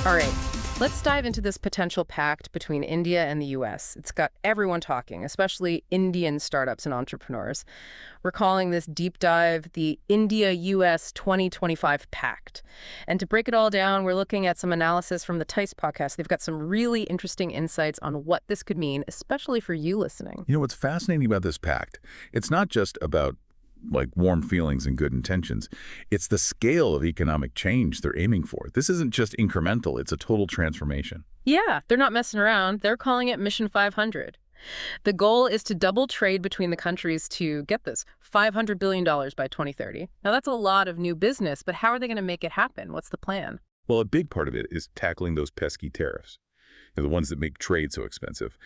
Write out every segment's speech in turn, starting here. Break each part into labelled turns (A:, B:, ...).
A: All right, let's dive into this potential pact between India and the U.S. It's got everyone talking, especially Indian startups and entrepreneurs. We're calling this deep dive the India-U.S. 2025 Pact. And to break it all down, we're looking at some analysis from the TICE podcast. They've got some really interesting insights on what this could mean, especially for you listening.
B: You know, what's fascinating about this pact, it's not just about warm feelings and good intentions. It's the scale of economic change they're aiming for. This isn't just incremental, it's a total transformation.
A: Yeah, they're not messing around. They're calling it Mission 500. The goal is to double trade between the countries to, get this, $500 billion by 2030. Now, that's a lot of new business, but how are they going to make it happen? What's the plan?
B: Well, a big part of it is tackling those pesky tariffs, the ones that make trade so expensive.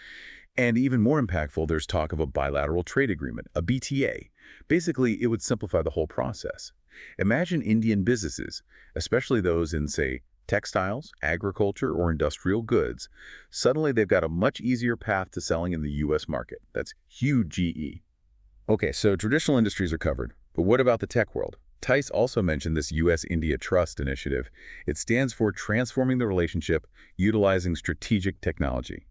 B: And even more impactful, there's talk of a bilateral trade agreement, a BTA. Basically, it would simplify the whole process. Imagine Indian businesses, especially those in, say, textiles, agriculture, or industrial goods. Suddenly, they've got a much easier path to selling in the U.S. market. That's huge GE. Okay, so traditional industries are covered. But what about the tech world? TICE also mentioned this U.S.-India Trust Initiative. It stands for Transforming the Relationship Utilizing Strategic Technology.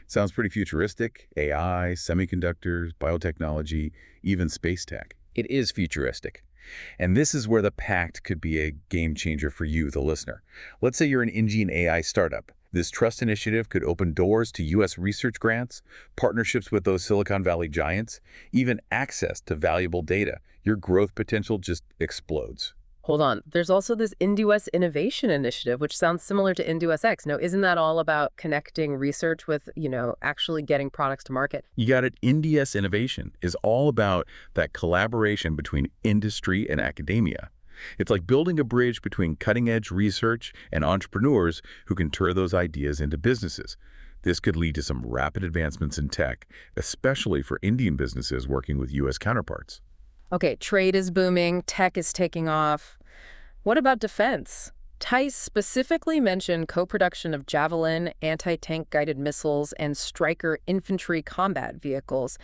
B: Sounds pretty futuristic: AI, semiconductors, biotechnology, even space tech. It is futuristic. And this is where the pact could be a game changer for you, the listener. Let's say you're an Indian AI startup. This trust initiative could open doors to U.S. research grants, partnerships with those Silicon Valley giants, even access to valuable data. Your growth potential just explodes.
A: Hold on. There's also this Indo-U.S. Innovation Initiative, which sounds similar to Indo-U.S. No, isn't that all about connecting research with, actually getting products to market?
B: You got it. India-U.S. innovation is all about that collaboration between industry and academia. It's like building a bridge between cutting-edge research and entrepreneurs who can turn those ideas into businesses. This could lead to some rapid advancements in tech, especially for Indian businesses working with U.S. counterparts.
A: Okay, trade is booming, tech is taking off. What about defense? TICE specifically mentioned co-production of Javelin, anti-tank guided missiles, and Stryker infantry combat vehicles.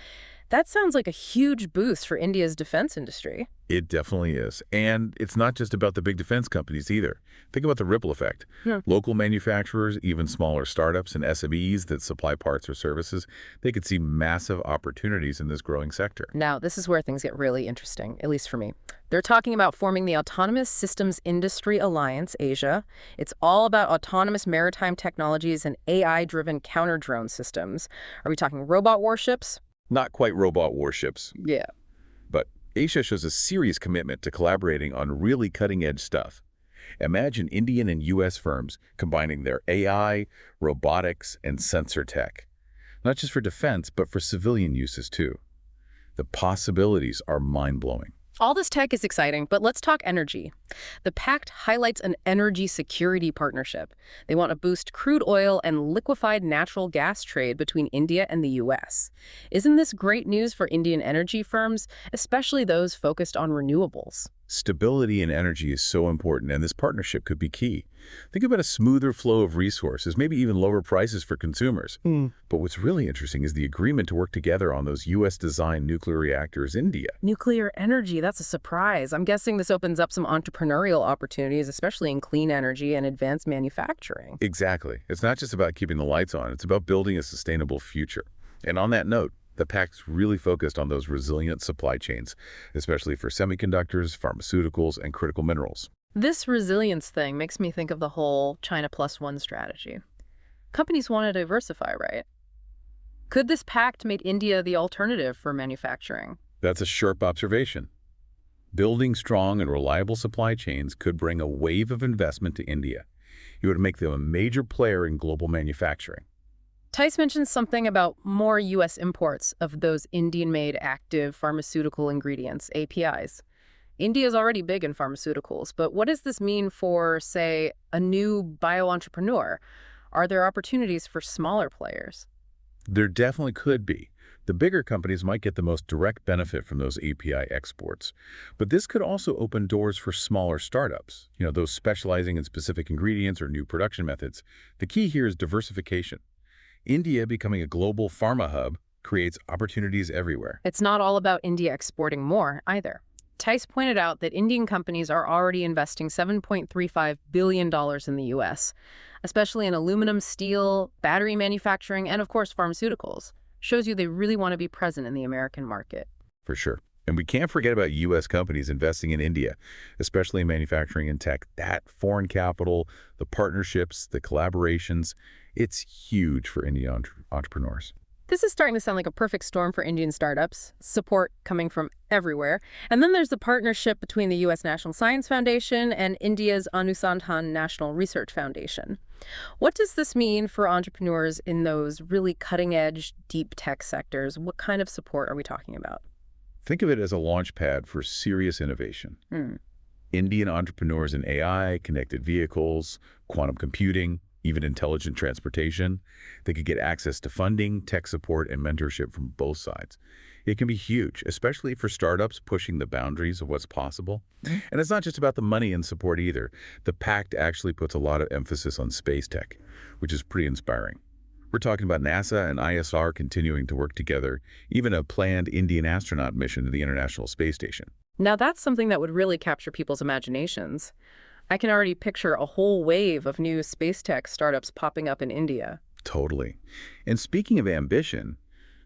A: That sounds like a huge boost for India's defense industry.
B: It definitely is. And it's not just about the big defense companies either. Think about the ripple effect. Local manufacturers, even smaller startups and SMEs that supply parts or services, they could see massive opportunities in this growing sector.
A: Now, this is where things get really interesting, at least for me. They're talking about forming the Autonomous Systems Industry Alliance, Asia. It's all about autonomous maritime technologies and AI-driven counter-drone systems. Are we talking robot warships?
B: Not quite robot warships.
A: Yeah.
B: But Asia shows a serious commitment to collaborating on really cutting-edge stuff. Imagine Indian and U.S. firms combining their AI, robotics, and sensor tech. Not just for defense, but for civilian uses too. The possibilities are mind-blowing.
A: All this tech is exciting, but let's talk energy. The pact highlights an energy security partnership. They want to boost crude oil and liquefied natural gas trade between India and the U.S. Isn't this great news for Indian energy firms, especially those focused on renewables?
B: Stability in energy is so important, and this partnership could be key. Think about a smoother flow of resources, maybe even lower prices for consumers. But what's really interesting is the agreement to work together on those U.S.-designed nuclear reactors in India.
A: Nuclear energy, that's a surprise. I'm guessing this opens up some entrepreneurial opportunities, especially in clean energy and advanced manufacturing.
B: Exactly. It's not just about keeping the lights on, it's about building a sustainable future. And on that note, the pact's really focused on those resilient supply chains, especially for semiconductors, pharmaceuticals, and critical minerals.
A: This resilience thing makes me think of the whole China plus one strategy. Companies want to diversify, right? Could this pact make India the alternative for manufacturing?
B: That's a sharp observation. Building strong and reliable supply chains could bring a wave of investment to India. It would make them a major player in global manufacturing.
A: TICE mentions something about more U.S. imports of those Indian-made active pharmaceutical ingredients, APIs. India is already big in pharmaceuticals, but what does this mean for, say, a new bio-entrepreneur? Are there opportunities for smaller players?
B: There definitely could be. The bigger companies might get the most direct benefit from those API exports. But this could also open doors for smaller startups, those specializing in specific ingredients or new production methods. The key here is diversification. India becoming a global pharma hub creates opportunities everywhere.
A: It's not all about India exporting more, either. TICE pointed out that Indian companies are already investing $7.35 billion in the U.S., especially in aluminum, steel, battery manufacturing, and of course, pharmaceuticals. Shows you they really want to be present in the American market.
B: For sure. And we can't forget about U.S. companies investing in India, especially in manufacturing and tech. That foreign capital, the partnerships, the collaborations, it's huge for Indian entrepreneurs.
A: This is starting to sound like a perfect storm for Indian startups, support coming from everywhere. And then there's the partnership between the U.S. National Science Foundation and India's Anusandhan National Research Foundation. What does this mean for entrepreneurs in those really cutting-edge, deep tech sectors? What kind of support are we talking about?
B: Think of it as a launch pad for serious innovation. Indian entrepreneurs in AI, connected vehicles, quantum computing, even intelligent transportation, they could get access to funding, tech support, and mentorship from both sides. It can be huge, especially for startups pushing the boundaries of what's possible. And it's not just about the money and support either. The Pact actually puts a lot of emphasis on space tech, which is pretty inspiring. We're talking about NASA and ISR continuing to work together, even a planned Indian astronaut mission to the International Space Station.
A: Now that's something that would really capture people's imaginations. I can already picture a whole wave of new space tech startups popping up in India.
B: Totally. And speaking of ambition,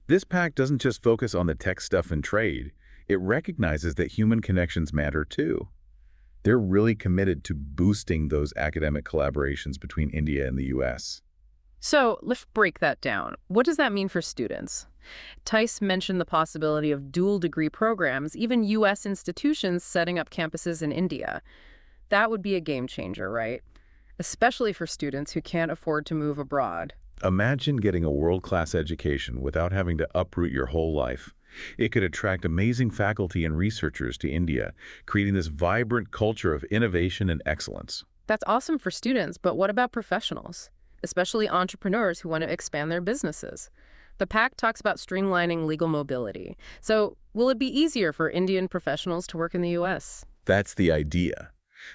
B: this pact doesn't just focus on the tech stuff and trade. It recognizes that human connections matter too. They're really committed to boosting those academic collaborations between India and the U.S.
A: So let's break that down. What does that mean for students? TICE mentioned the possibility of dual degree programs, even U.S. institutions setting up campuses in India. That would be a game changer, right? Especially for students who can't afford to move abroad.
B: Imagine getting a world-class education without having to uproot your whole life. It could attract amazing faculty and researchers to India, creating this vibrant culture of innovation and excellence.
A: That's awesome for students, but what about professionals? Especially entrepreneurs who want to expand their businesses. The Pact talks about streamlining legal mobility. So will it be easier for Indian professionals to work in the U.S.?
B: That's the idea.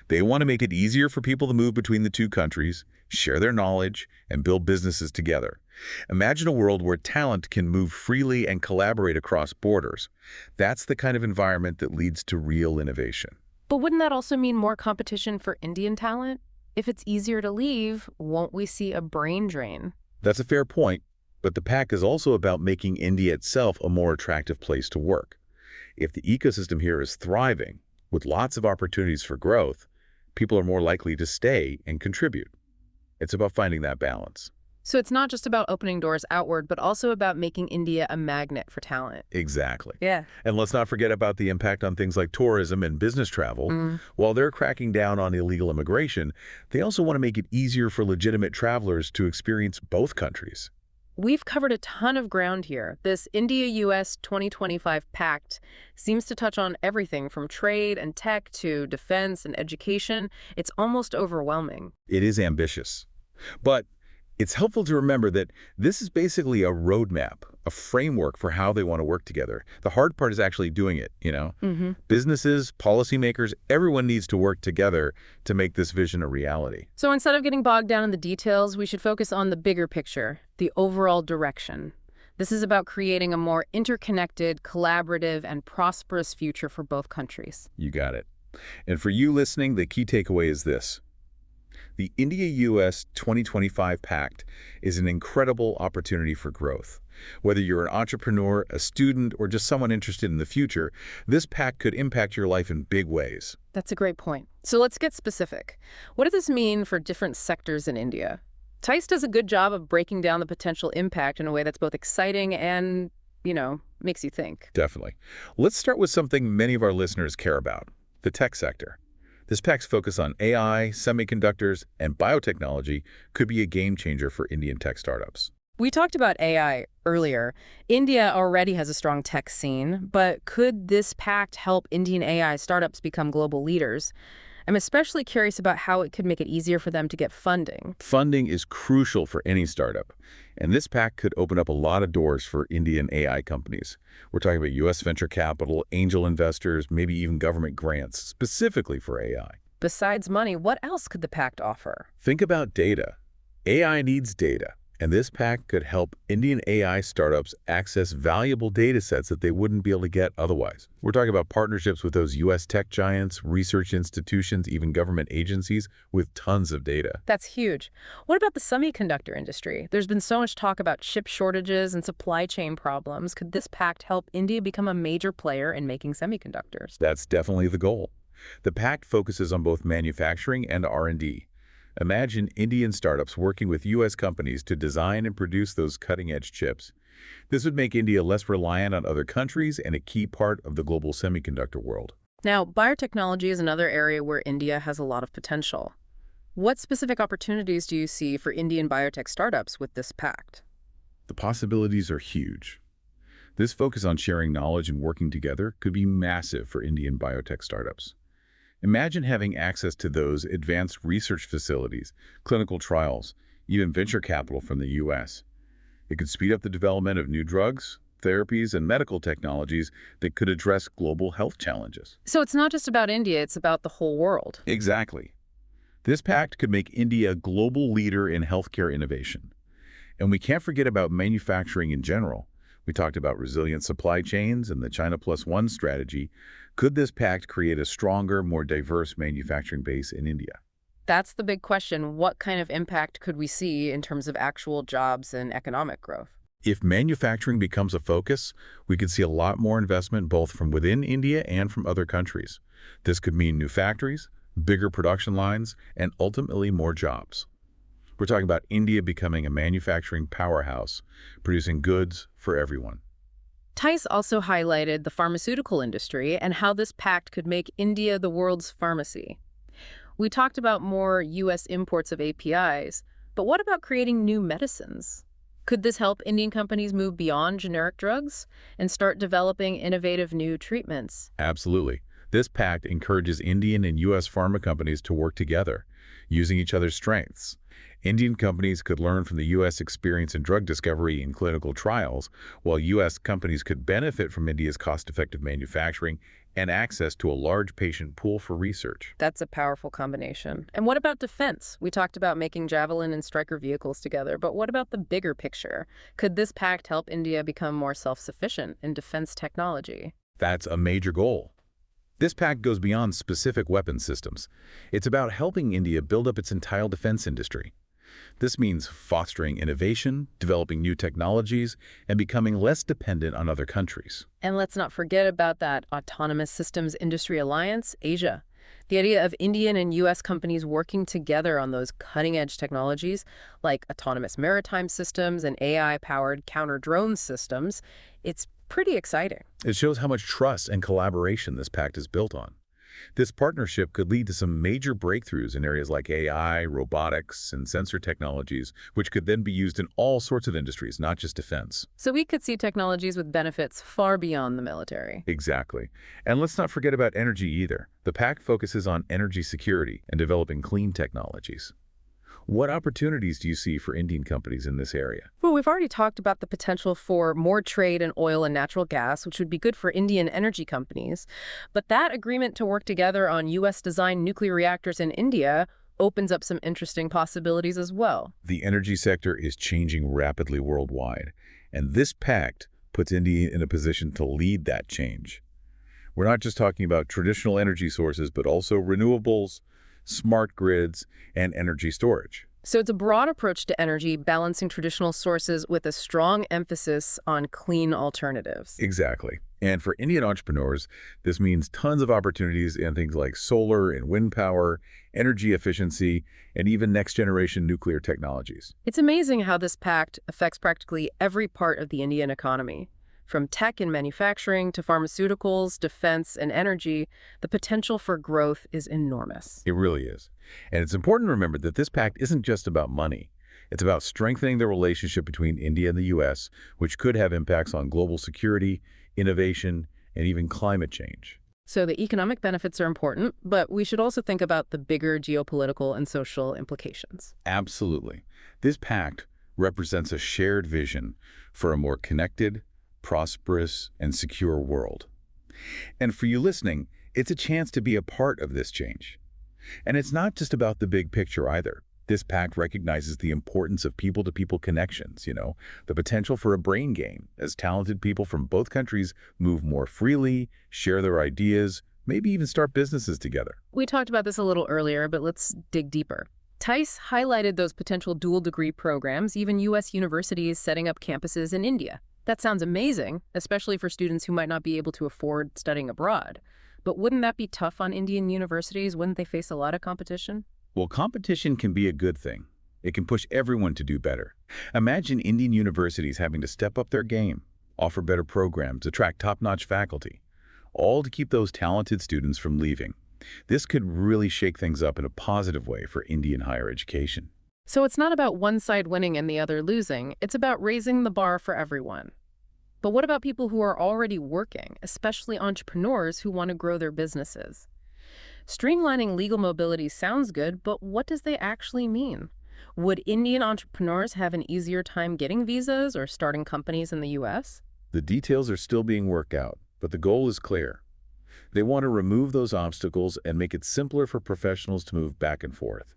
B: They want to make it easier for people to move between the two countries, share their knowledge, and build businesses together. Imagine a world where talent can move freely and collaborate across borders. That's the kind of environment that leads to real innovation.
A: But wouldn't that also mean more competition for Indian talent? If it's easier to leave, won't we see a brain drain?
B: That's a fair point, but the Pact is also about making India itself a more attractive place to work. If the ecosystem here is thriving, with lots of opportunities for growth, people are more likely to stay and contribute. It's about finding that balance.
A: So it's not just about opening doors outward, but also about making India a magnet for talent.
B: Exactly.
A: Yeah.
B: And let's not forget about the impact on things like tourism and business travel. While they're cracking down on illegal immigration, they also want to make it easier for legitimate travelers to experience both countries.
A: We've covered a ton of ground here. This India-U.S. 2025 Pact seems to touch on everything from trade and tech to defense and education. It's almost overwhelming.
B: It is ambitious. But it's helpful to remember that this is basically a roadmap, a framework for how they want to work together. The hard part is actually doing it, you know? Businesses, policymakers, everyone needs to work together to make this vision a reality.
A: So instead of getting bogged down in the details, we should focus on the bigger picture, the overall direction. This is about creating a more interconnected, collaborative, and prosperous future for both countries.
B: You got it. And for you listening, the key takeaway is this. The India-U.S. 2025 Pact is an incredible opportunity for growth. Whether you're an entrepreneur, a student, or just someone interested in the future, this pact could impact your life in big ways.
A: That's a great point. So let's get specific. What does this mean for different sectors in India? TICE does a good job of breaking down the potential impact in a way that's both exciting and, makes you think.
B: Definitely. Let's start with something many of our listeners care about, the tech sector. This pact's focus on AI, semiconductors, and biotechnology could be a game changer for Indian tech startups.
A: We talked about AI earlier. India already has a strong tech scene, but could this pact help Indian AI startups become global leaders? I'm especially curious about how it could make it easier for them to get funding.
B: Funding is crucial for any startup, and this pact could open up a lot of doors for Indian AI companies. We're talking about U.S. venture capital, angel investors, maybe even government grants, specifically for AI.
A: Besides money, what else could the pact offer?
B: Think about data. AI needs data. And this pact could help Indian AI startups access valuable data sets that they wouldn't be able to get otherwise. We're talking about partnerships with those U.S. tech giants, research institutions, even government agencies with tons of data.
A: That's huge. What about the semiconductor industry? There's been so much talk about chip shortages and supply chain problems. Could this pact help India become a major player in making semiconductors?
B: That's definitely the goal. The pact focuses on both manufacturing and R&D. Imagine Indian startups working with U.S. companies to design and produce those cutting-edge chips. This would make India less reliant on other countries and a key part of the global semiconductor world.
A: Now, biotechnology is another area where India has a lot of potential. What specific opportunities do you see for Indian biotech startups with this pact?
B: The possibilities are huge. This focus on sharing knowledge and working together could be massive for Indian biotech startups. Imagine having access to those advanced research facilities, clinical trials, even venture capital from the U.S. It could speed up the development of new drugs, therapies, and medical technologies that could address global health challenges.
A: So it's not just about India, it's about the whole world.
B: Exactly. This pact could make India a global leader in healthcare innovation. And we can't forget about manufacturing in general. We talked about resilient supply chains and the China Plus One strategy. Could this pact create a stronger, more diverse manufacturing base in India?
A: That's the big question. What kind of impact could we see in terms of actual jobs and economic growth?
B: If manufacturing becomes a focus, we could see a lot more investment both from within India and from other countries. This could mean new factories, bigger production lines, and ultimately more jobs. We're talking about India becoming a manufacturing powerhouse, producing goods for everyone.
A: TICE also highlighted the pharmaceutical industry and how this pact could make India the world's pharmacy. We talked about more U.S. imports of APIs, but what about creating new medicines? Could this help Indian companies move beyond generic drugs and start developing innovative new treatments?
B: Absolutely. This pact encourages Indian and U.S. pharma companies to work together, using each other's strengths. Indian companies could learn from the U.S. experience in drug discovery and clinical trials, while U.S. companies could benefit from India's cost-effective manufacturing and access to a large patient pool for research.
A: That's a powerful combination. And what about defense? We talked about making Javelin and Stryker vehicles together, but what about the bigger picture? Could this pact help India become more self-sufficient in defense technology?
B: That's a major goal. This pact goes beyond specific weapons systems. It's about helping India build up its entire defense industry. This means fostering innovation, developing new technologies, and becoming less dependent on other countries.
A: And let's not forget about that Autonomous Systems Industry Alliance, Asia. The idea of Indian and U.S. companies working together on those cutting-edge technologies like autonomous maritime systems and AI-powered counter-drone systems, it's pretty exciting.
B: It shows how much trust and collaboration this pact is built on. This partnership could lead to some major breakthroughs in areas like AI, robotics, and sensor technologies, which could then be used in all sorts of industries, not just defense.
A: So we could see technologies with benefits far beyond the military.
B: Exactly. And let's not forget about energy either. The pact focuses on energy security and developing clean technologies. What opportunities do you see for Indian companies in this area?
A: Well, we've already talked about the potential for more trade in oil and natural gas, which would be good for Indian energy companies. But that agreement to work together on U.S.-designed nuclear reactors in India opens up some interesting possibilities as well.
B: The energy sector is changing rapidly worldwide, and this pact puts India in a position to lead that change. We're not just talking about traditional energy sources, but also renewables, smart grids, and energy storage.
A: So it's a broad approach to energy, balancing traditional sources with a strong emphasis on clean alternatives.
B: Exactly. And for Indian entrepreneurs, this means tons of opportunities in things like solar and wind power, energy efficiency, and even next-generation nuclear technologies.
A: It's amazing how this pact affects practically every part of the Indian economy. From tech and manufacturing to pharmaceuticals, defense, and energy, the potential for growth is enormous.
B: It really is. And it's important to remember that this pact isn't just about money. It's about strengthening the relationship between India and the U.S., which could have impacts on global security, innovation, and even climate change.
A: So the economic benefits are important, but we should also think about the bigger geopolitical and social implications.
B: Absolutely. This pact represents a shared vision for a more connected, prosperous, and secure world. And for you listening, it's a chance to be a part of this change. And it's not just about the big picture either. This pact recognizes the importance of people-to-people connections, the potential for a brain gain as talented people from both countries move more freely, share their ideas, maybe even start businesses together.
A: We talked about this a little earlier, but let's dig deeper. TICE highlighted those potential dual degree programs, even U.S. universities setting up campuses in India. That sounds amazing, especially for students who might not be able to afford studying abroad. But wouldn't that be tough on Indian universities? Wouldn't they face a lot of competition?
B: Well, competition can be a good thing. It can push everyone to do better. Imagine Indian universities having to step up their game, offer better programs, attract top-notch faculty, all to keep those talented students from leaving. This could really shake things up in a positive way for Indian higher education.
A: So it's not about one side winning and the other losing. It's about raising the bar for everyone. But what about people who are already working, especially entrepreneurs who want to grow their businesses? Streamlining legal mobility sounds good, but what does they actually mean? Would Indian entrepreneurs have an easier time getting visas or starting companies in the U.S.?
B: The details are still being worked out, but the goal is clear. They want to remove those obstacles and make it simpler for professionals to move back and forth.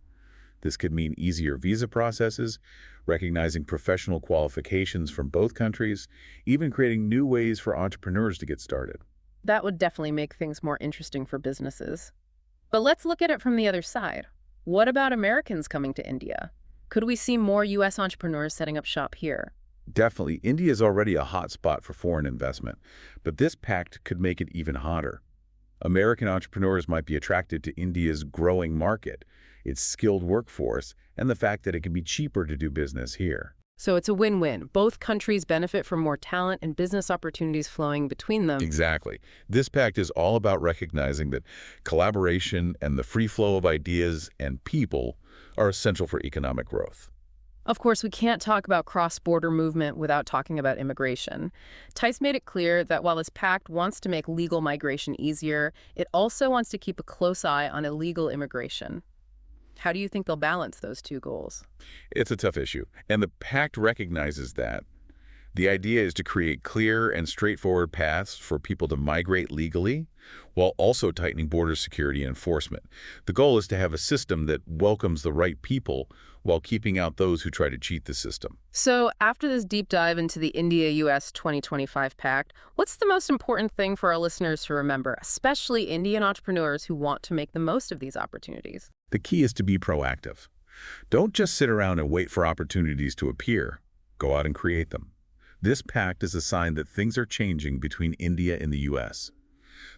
B: This could mean easier visa processes, recognizing professional qualifications from both countries, even creating new ways for entrepreneurs to get started.
A: That would definitely make things more interesting for businesses. But let's look at it from the other side. What about Americans coming to India? Could we see more U.S. entrepreneurs setting up shop here?
B: Definitely, India is already a hot spot for foreign investment, but this pact could make it even hotter. American entrepreneurs might be attracted to India's growing market, its skilled workforce, and the fact that it can be cheaper to do business here.
A: So it's a win-win. Both countries benefit from more talent and business opportunities flowing between them.
B: Exactly. This pact is all about recognizing that collaboration and the free flow of ideas and people are essential for economic growth.
A: Of course, we can't talk about cross-border movement without talking about immigration. TICE made it clear that while this pact wants to make legal migration easier, it also wants to keep a close eye on illegal immigration. How do you think they'll balance those two goals?
B: It's a tough issue, and the pact recognizes that. The idea is to create clear and straightforward paths for people to migrate legally, while also tightening border security and enforcement. The goal is to have a system that welcomes the right people while keeping out those who try to cheat the system.
A: So after this deep dive into the India-U.S. 2025 Pact, what's the most important thing for our listeners to remember, especially Indian entrepreneurs who want to make the most of these opportunities?
B: The key is to be proactive. Don't just sit around and wait for opportunities to appear. Go out and create them. This pact is a sign that things are changing between India and the U.S.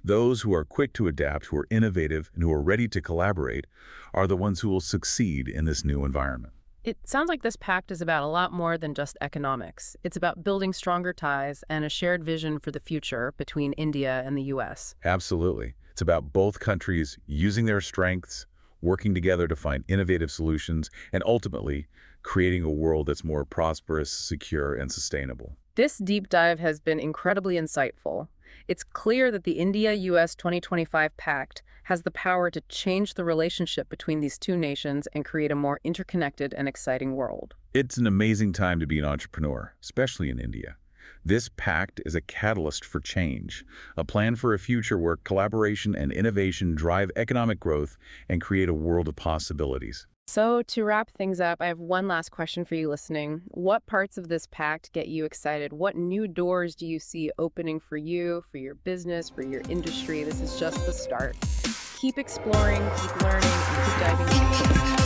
B: Those who are quick to adapt, who are innovative, and who are ready to collaborate are the ones who will succeed in this new environment.
A: It sounds like this pact is about a lot more than just economics. It's about building stronger ties and a shared vision for the future between India and the U.S.
B: Absolutely. It's about both countries using their strengths, working together to find innovative solutions, and ultimately creating a world that's more prosperous, secure, and sustainable.
A: This deep dive has been incredibly insightful. It's clear that the India-U.S. 2025 Pact has the power to change the relationship between these two nations and create a more interconnected and exciting world.
B: It's an amazing time to be an entrepreneur, especially in India. This pact is a catalyst for change, a plan for a future where collaboration and innovation drive economic growth and create a world of possibilities.
A: So to wrap things up, I have one last question for you listening. What parts of this pact get you excited? What new doors do you see opening for you, for your business, for your industry? This is just the start. Keep exploring, keep learning, and keep diving deep.